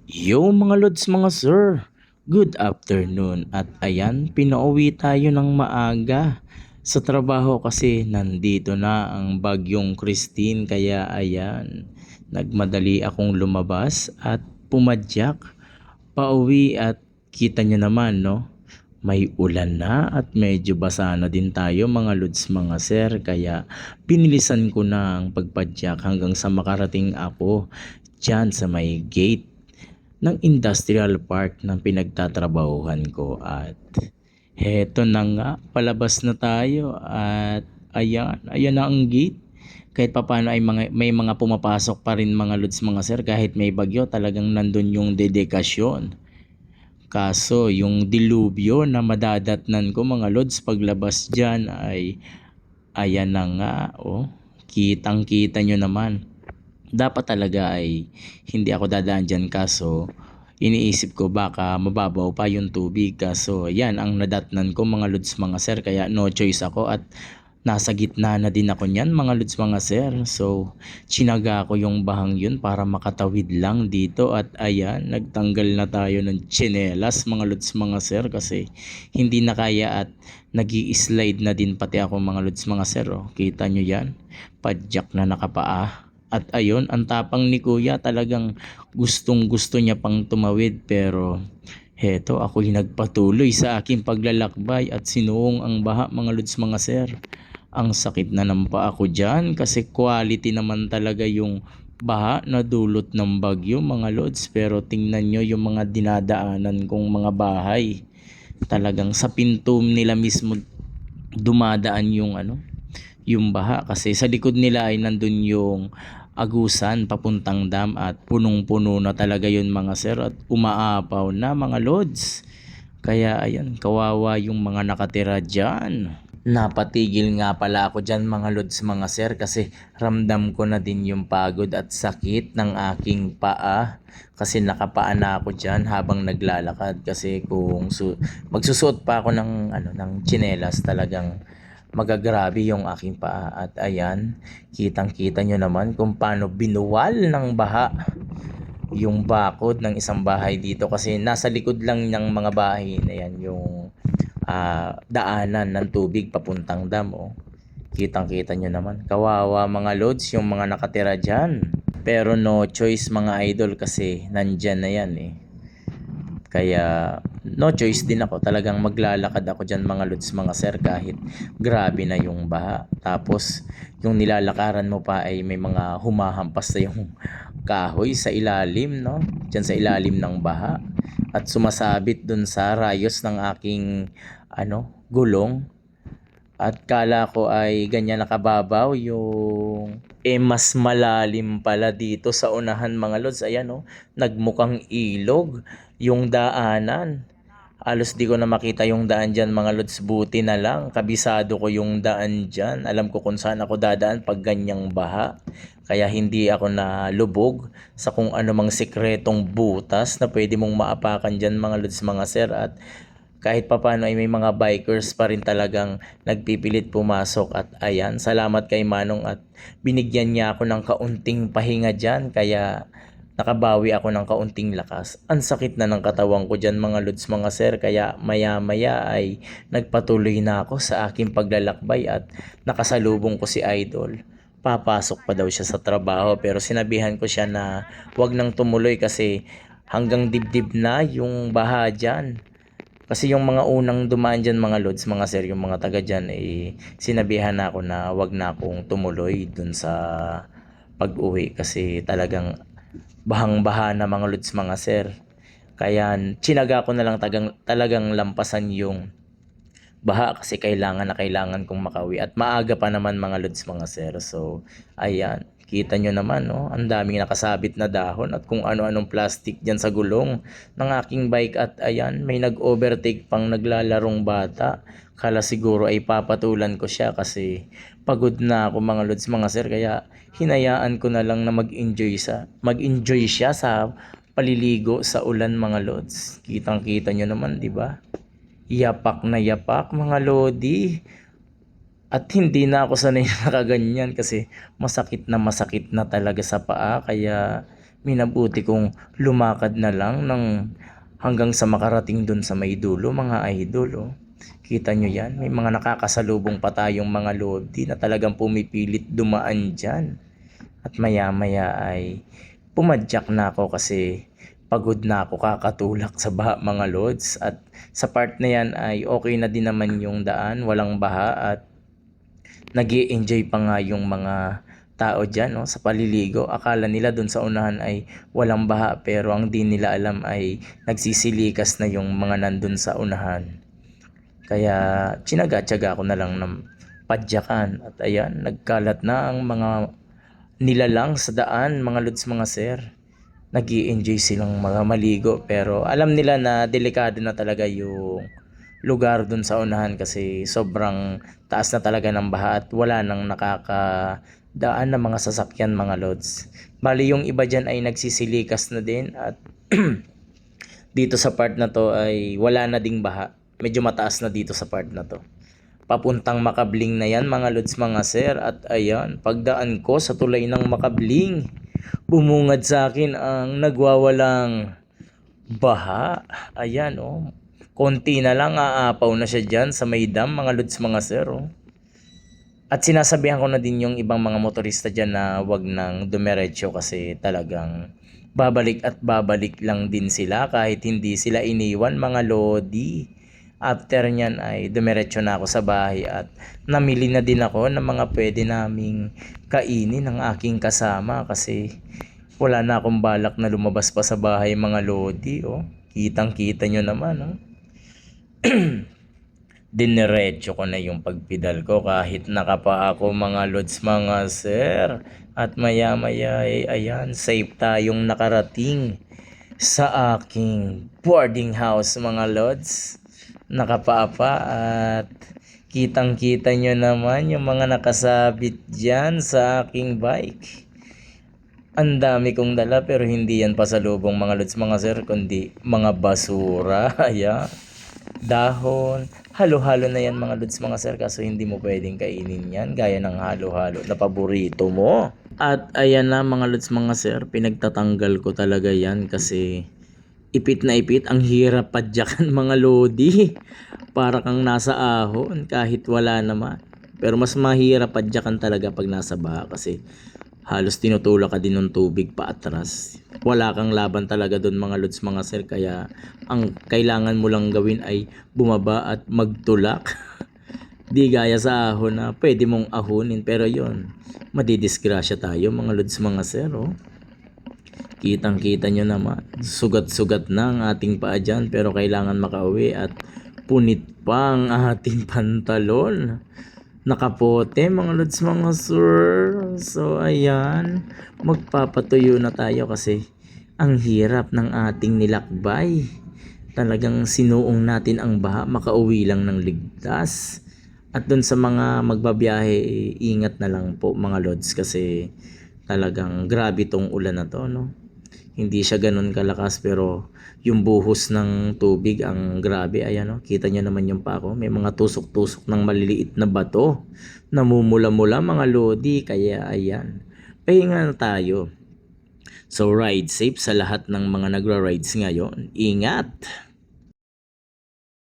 Yo mga lods, mga sir, good afternoon. At ayan, pinauwi tayo ng maaga. Sa trabaho kasi nandito na ang bagyong Christine, kaya ayan, nagmadali akong lumabas at pumadyak pauwi. At kita nyo naman, no, may ulan na at medyo basa na din tayo mga lods, mga sir, kaya pinilisan ko na ang pagpadyak hanggang sa makarating ako dyan sa may gate ng industrial park ng pinagtatrabahuhan ko. At heto na nga, palabas na tayo at ayan na ang gate. Kahit papaano ay may mga pumapasok pa rin mga lods, mga sir, kahit may bagyo talagang nandun yung dedikasyon. Kaso yung dilubyo na madadatnan ko mga lods paglabas dyan ay ayan na nga, oh, kitang kita nyo naman. Dapat talaga ay hindi ako dadaan dyan, kaso iniisip ko baka mababaw pa yung tubig. Kaso yan ang nadatnan ko mga lods, mga sir, kaya no choice ako at nasa gitna na din ako niyan mga lods, mga sir. So chinaga ko yung bahang yun para makatawid lang dito. At ayan, nagtanggal na tayo ng tsinelas mga lods, mga sir, kasi hindi na kaya at nag-i-slide na din pati ako mga lods, mga sir. Oh, kita nyo yan, padyak na nakapaa. At ayun, ang tapang ni kuya, talagang gustong gusto niya pang tumawid, pero heto ako'y nagpatuloy sa aking paglalakbay at sinuong ang baha mga lods, mga sir. Ang sakit na ng paa ko dyan kasi quality naman talaga yung baha na dulot ng bagyo mga lods. Pero tingnan nyo yung mga dinadaanan kong mga bahay, talagang sa pinto nila mismo dumadaan yung yung baha, kasi sa likod nila ay nandun yung Agusan papuntang dam at punong-puno na talaga yun mga sir, at umaapaw na mga lods. Kaya ayan, kawawa yung mga nakatira dyan. Napatigil nga pala ako dyan mga lods, mga sir, kasi ramdam ko na din yung pagod at sakit ng aking paa. Kasi nakapaa na ako dyan habang naglalakad, kasi kung magsusuot pa ako ng tsinelas, talagang magagrabe yung aking paa. At ayan, kitang kita nyo naman kung paano binuwal ng baha yung bakod ng isang bahay dito, kasi nasa likod lang ng mga bahay na yan yung daanan ng tubig papuntang dam. Oh, kitang kita nyo naman, kawawa mga lods yung mga nakatira dyan. Pero no choice mga idol, kasi nandyan na yan eh. Kaya no choice din ako, talagang maglalakad ako dyan mga lods, mga sir, kahit grabe na yung baha. Tapos yung nilalakaran mo pa ay may mga humahampas na yung kahoy sa ilalim, no, dyan sa ilalim ng baha, at sumasabit dun sa rayos ng aking gulong. At kala ko ay ganyan nakababaw yung mas malalim pala dito sa unahan mga lods. Ayan, oh, nagmukhang ilog yung daanan. Halos di ko na makita yung daan dyan mga lods, buti na lang kabisado ko yung daan dyan. Alam ko kung saan ako dadaan pag ganyang baha, kaya hindi ako nalubog sa kung anumang sikretong butas na pwede mong maapakan dyan mga lods, mga sir. At kahit papano ay may mga bikers pa rin talagang nagpipilit pumasok. At ayan, salamat kay Manong at binigyan niya ako ng kaunting pahinga dyan, kaya nakabawi ako ng kaunting lakas. Ang sakit na ng katawan ko dyan mga lods, mga sir, kaya maya maya ay nagpatuloy na ako sa aking paglalakbay. At nakasalubong ko si Idol, papasok pa daw siya sa trabaho, pero sinabihan ko siya na wag nang tumuloy kasi hanggang dibdib na yung baha dyan. Kasi yung mga unang dumaan dyan mga lods, mga sir, yung mga taga dyan, sinabihan na ako na wag na akong tumuloy dun sa pag-uwi, kasi talagang bahang-baha na mga lods, mga sir. Kaya tsinaga ko na lang talagang lampasan yung baha, kasi kailangan na kailangan kong makauwi at maaga pa naman mga lods, mga sir. So ayan, kita nyo naman, no, ang daming nakasabit na dahon at kung ano-anong plastic dyan sa gulong ng aking bike. At ayan, may nag-overtake pang naglalarong bata, kala siguro ay papatulan ko siya, kasi pagod na ako mga lods, mga sir, kaya hinayaan ko na lang na mag-enjoy siya sa paliligo sa ulan mga lods. Kitang kita nyo naman, di ba? Yapak na yapak mga lodi. At hindi na ako sanay na nakaganyan, kasi masakit na talaga sa paa. Kaya minabuti kong lumakad na lang hanggang sa makarating dun sa may dulo, mga idol. Oh. Kita nyo yan? May mga nakakasalubong pa tayong mga lodi na talagang pumipilit dumaan dyan. At maya-maya ay pumadyak na ako kasi pagod na ako kakatulak sa baha, mga lods. At sa part na yan ay okay na din naman yung daan, walang baha at nag-i-enjoy pa nga yung mga tao dyan, no, sa paliligo. Akala nila dun sa unahan ay walang baha pero ang di nila alam ay nagsisilikas na yung mga nandun sa unahan. Kaya tsinaga-tsaga ko na lang ng padyakan at ayan, nagkalat na ang mga nilalang sa daan, mga lods, mga sir. Nag-i-enjoy silang mga maligo pero alam nila na delikado na talaga yung lugar dun sa unahan kasi sobrang taas na talaga ng baha at wala nang nakakadaan na mga sasakyan, mga lods. Bali yung iba dyan ay nagsisilikas na din at dito sa part na to ay wala na ding baha. Medyo mataas na dito sa part na to. Papuntang Makabling na yan, mga lods, mga sir. At ayan, pagdaan ko sa tulay ng Makabling, bumungad sa akin ang nagwawalang baha. Ayan, oh. Konti na lang, aapaw na siya dyan sa may dam, mga lods, mga sir. Oh. At sinasabihan ko na din yung ibang mga motorista dyan na wag nang dumiretso kasi talagang babalik at babalik lang din sila kahit hindi sila iniwan, mga lodi. After nyan ay dumiretso na ako sa bahay at namili na din ako ng mga pwede naming kainin ng aking kasama kasi wala na akong balak na lumabas pa sa bahay, mga lodi. Oh. Kitang kita nyo naman. Oh. Diniretso ko na yung pagpidal ko kahit nakapa ako, mga lods, mga sir. At maya maya ay ayan, safe tayong nakarating sa aking boarding house, mga lods. Nakapaapa at kitang kita nyo naman yung mga nakasabit dyan sa aking bike. Ang dami kong dala pero hindi yan pasalubong, mga lods, mga sir, kundi mga basura. Ayan, dahon, halo-halo na yan, mga lods, mga sir, kaso hindi mo pwedeng kainin yan gaya ng halo-halo na paborito mo. At ayan na, mga lods, mga sir, pinagtatanggal ko talaga yan kasi ipit na ipit, ang hirap padyakan, mga lodi. Para kang nasa ahon kahit wala naman. Pero mas mahirap padyakan talaga pag nasa baha kasi halos tinutulak ka din ng tubig pa atras. Wala kang laban talaga doon, mga lods, mga sir, kaya ang kailangan mo lang gawin ay bumaba at magtulak. Di gaya sa ahon na pwede mong ahonin pero yon madidisgrasya tayo, mga lods, mga sir. Oh. Kitang kita nyo naman, sugat-sugat na ang ating paa dyan pero kailangan makauwi at punit pa ang ating pantalon. Nakapote, mga lods, mga sir. So ayan, magpapatuyo na tayo kasi ang hirap ng ating nilakbay. Talagang sinuong natin ang baha, makauwi lang ng ligtas. At dun sa mga magbabiyahe, ingat na lang po, mga lods, kasi talagang grabe tong ulan na to, no? Hindi siya ganun kalakas pero yung buhos ng tubig ang grabe. Ayan, no? Kita nyo naman yung pako. May mga tusok-tusok ng maliliit na bato. Namumula-mula, mga lodi. Kaya ayan, pahinga na tayo. So ride safe sa lahat ng mga nagra-rides ngayon. Ingat!